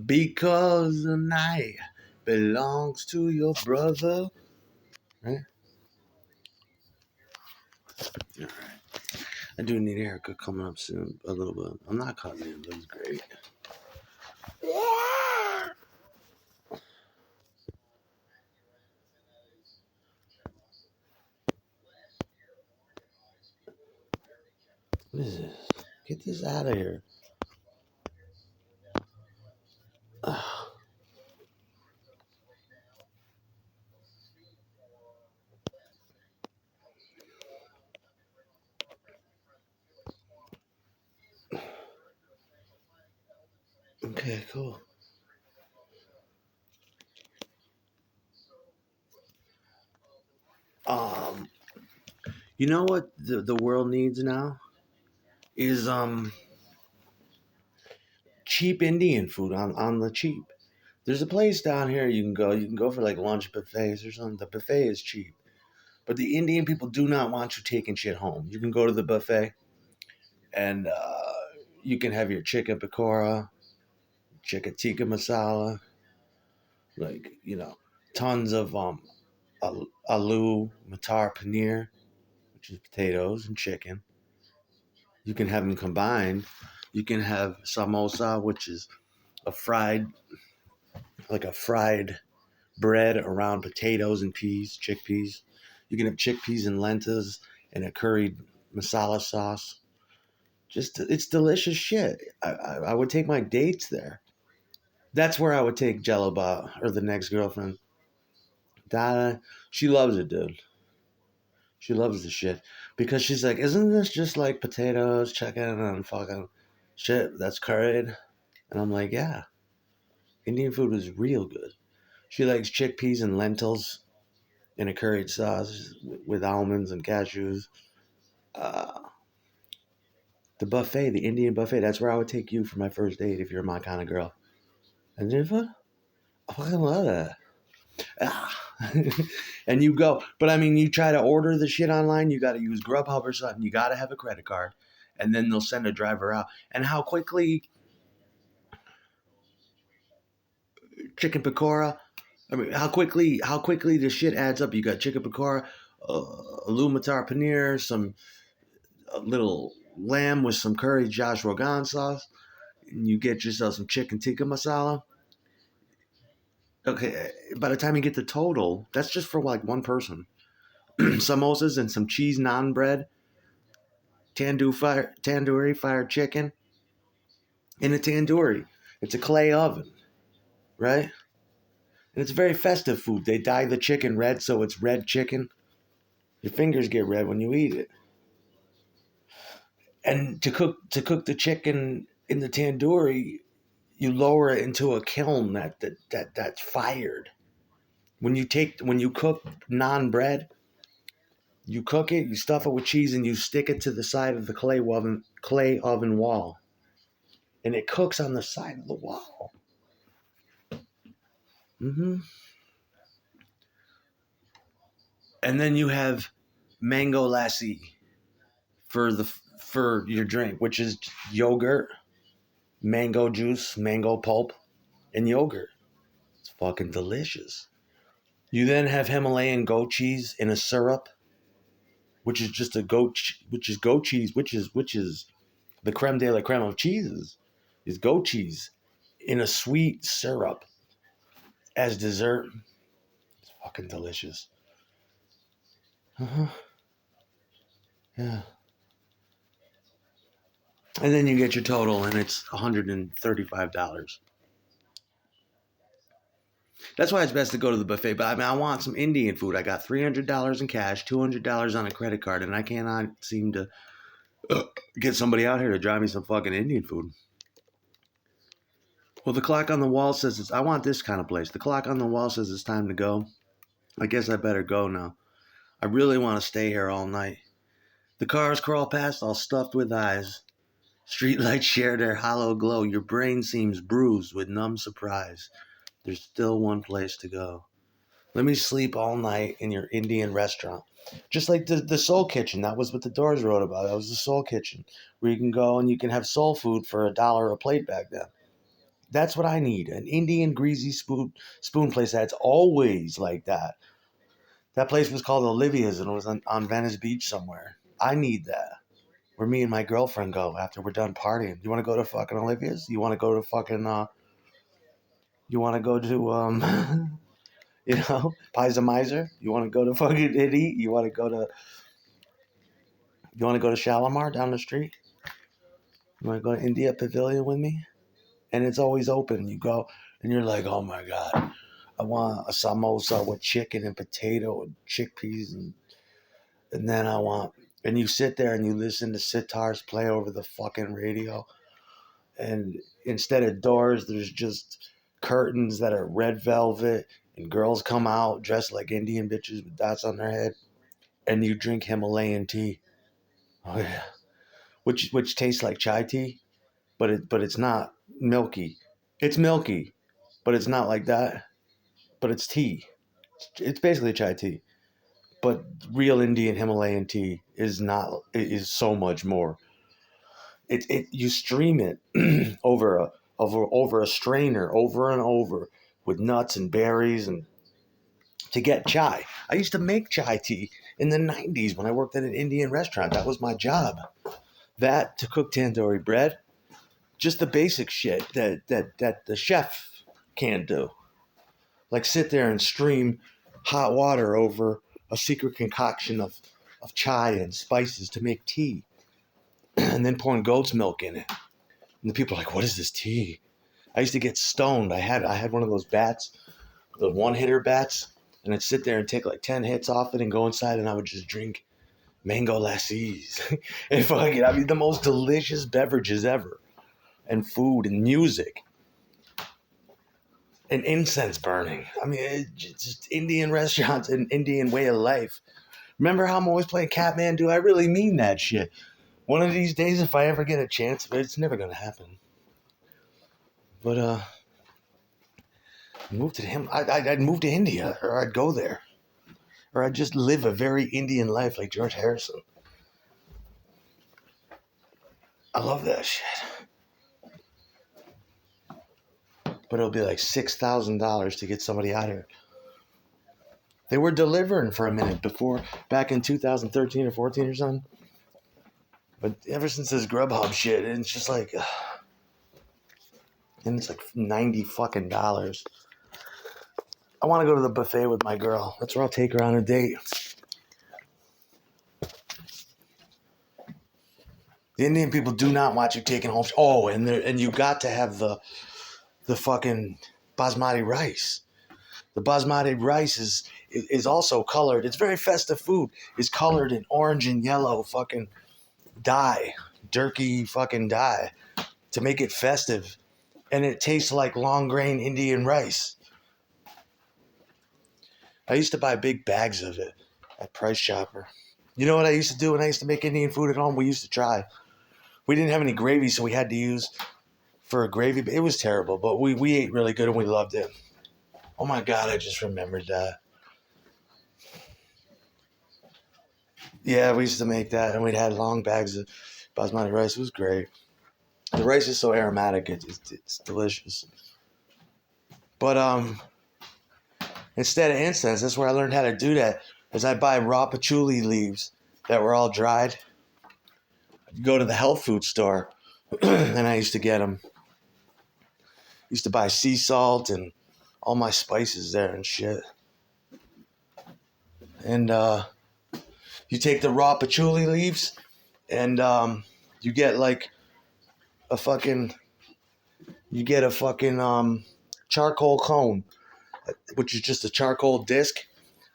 Because the night belongs to your brother. Right? All right. I do need a haircut coming up soon, a little bit. I'm not cutting it, but it's great. What is this? Get this out of here. Ugh. Okay, cool. Um, you know what the world needs now is cheap Indian food on the cheap. There's a place down here you can go. You can go for like lunch buffets or something. The buffet is cheap. But the Indian people do not want you taking shit home. You can go to the buffet and you can have your chicken pakora, chicken tikka masala, like, tons of aloo matar paneer, which is potatoes and chicken. You can have them combined. You can have samosa, which is a fried, like a fried bread around potatoes and peas, chickpeas. You can have chickpeas and lentils and a curried masala sauce. Just it's delicious shit. I would take my dates there. That's where I would take Jello Bot or the next girlfriend. Dada, she loves it, dude. She loves the shit because she's like, isn't this just like potatoes, chicken, and fucking shit that's curried? And I'm like, yeah, Indian food is real good. She likes chickpeas and lentils in a curried sauce with almonds and cashews. Uh, the buffet, the Indian buffet, that's where I would take you for my first date if you're my kind of girl. And if I fucking love that. Ah. And you go. But I mean, you try to order the shit online, you got to use Grubhub or something. You got to have a credit card. And then they'll send a driver out. And how quickly chicken pakora, I mean, how quickly the shit adds up. You got chicken pakora, aloo matar paneer, some a little lamb with some curry Josh Rogan sauce. And you get yourself some chicken tikka masala. Okay, by the time you get the total, that's just for like one person. Samosas and some cheese naan bread, tandoori fired chicken in a tandoori. It's a clay oven, right? And it's very festive food. They dye the chicken red, so it's red chicken. Your fingers get red when you eat it. And to cook the chicken in the tandoori, you lower it into a kiln that's fired. When you cook naan bread, you cook it, you stuff it with cheese, and you stick it to the side of the clay oven wall, and it cooks on the side of the wall. hmm And then you have mango lassi for your drink, which is yogurt, mango juice, mango pulp, and yogurt. It's fucking delicious. You then have Himalayan goat cheese in a syrup, which is just which is goat cheese, which is the creme de la creme of cheeses, is goat cheese in a sweet syrup as dessert. It's fucking delicious. Uh-huh. Yeah. And then you get your total, and it's $135. That's why it's best to go to the buffet. But I mean, I want some Indian food. I got $300 in cash, $200 on a credit card, and I cannot seem to get somebody out here to drive me some fucking Indian food. Well, the clock on the wall says I want this kind of place. The clock on the wall says it's time to go. I guess I better go now. I really want to stay here all night. The cars crawl past all stuffed with eyes. Streetlights share their hollow glow. Your brain seems bruised with numb surprise. There's still one place to go. Let me sleep all night in your Indian restaurant. Just like the Soul Kitchen. That was what the Doors wrote about. That was the Soul Kitchen, where you can go and you can have soul food for $1 a plate back then. That's what I need. An Indian greasy spoon place that's always like that. That place was called Olivia's and it was on Venice Beach somewhere. I need that. Where me and my girlfriend go after we're done partying. You want to go to fucking Olivia's? You want to go to fucking you want to go to Pies of Miser? You want to go to fucking eat? You want to go to Shalimar down the street? You want to go to India Pavilion with me? And it's always open. You go and you're like, oh my god, I want a samosa with chicken and potato and chickpeas and then I want and you sit there and you listen to sitars play over the fucking radio and instead of doors there's just curtains that are red velvet and girls come out dressed like Indian bitches with dots on their head and you drink Himalayan tea. Oh yeah. Which tastes like chai tea, but it's not milky. It's milky, but it's not like that. But it's tea. It's basically chai tea. But real Indian Himalayan tea is not. It is so much more. It you stream it over a strainer over and over with nuts and berries and to get chai. I used to make chai tea in the 90s when I worked at an Indian restaurant. That was my job. That to cook tandoori bread, just the basic shit that the chef can't do. Like sit there and stream hot water over a secret concoction of chai and spices to make tea. And then pouring goat's milk in it. And the people are like, what is this tea? I used to get stoned. I had one of those bats, the one-hitter bats, and I'd sit there and take like 10 hits off it and go inside and I would just drink mango lassis. And fucking, I mean, the most delicious beverages ever. And food and music. And incense burning. I mean, it's just Indian restaurants and Indian way of life. Remember how I'm always playing Kathmandu? I really mean that shit. One of these days, if I ever get a chance, it's never going to happen. But, move to him. I'd move to India, or I'd go there. Or I'd just live a very Indian life like George Harrison. I love that shit. But it'll be like $6,000 to get somebody out here. They were delivering for a minute before, back in 2013 or 14 or something. But ever since this Grubhub shit, it's just like, and it's like $90 fucking dollars. I want to go to the buffet with my girl. That's where I'll take her on a date. The Indian people do not want you taking home. Oh, and you got to have the fucking basmati rice. The basmati rice is also colored. It's very festive food. It's colored in orange and yellow fucking dye, jerky fucking dye to make it festive. And it tastes like long grain Indian rice. I used to buy big bags of it at Price Chopper. You know what I used to do when I used to make Indian food at home? We used to try. We didn't have any gravy, so we had to use for a gravy. It was terrible, but we ate really good and we loved it. Oh my God, I just remembered that. Yeah, we used to make that and we'd had long bags of basmati rice. It was great. The rice is so aromatic, it's delicious. But instead of incense, that's where I learned how to do that. Is I buy raw patchouli leaves that were all dried. I'd go to the health food store and I used to get them. Used to buy sea salt and all my spices there and shit. And you take the raw patchouli leaves and you get like a fucking charcoal cone, which is just a charcoal disc.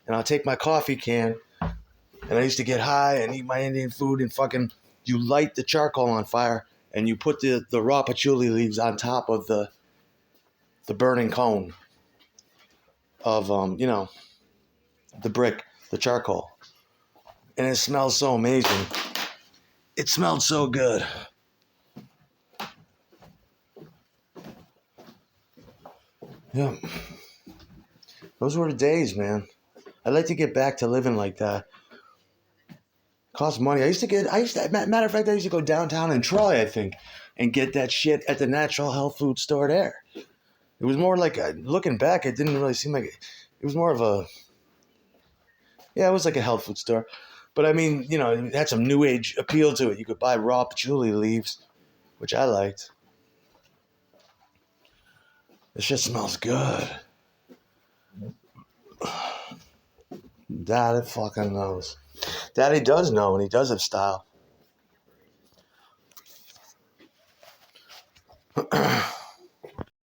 And I'll take my coffee can and I used to get high and eat my Indian food and fucking you light the charcoal on fire and you put the raw patchouli leaves on top of the burning cone of the brick, the charcoal. And it smells so amazing. It smelled so good. Yeah. Those were the days, man. I'd like to get back to living like that. Cost money. Matter of fact, I used to go downtown in Troy, I think, and get that shit at the natural health food store there. It was more like looking back, it didn't really seem like it was more of a it was like a health food store. But I mean, it had some new age appeal to it. You could buy raw patchouli leaves, which I liked. This shit smells good. Daddy fucking knows. Daddy does know, and he does have style.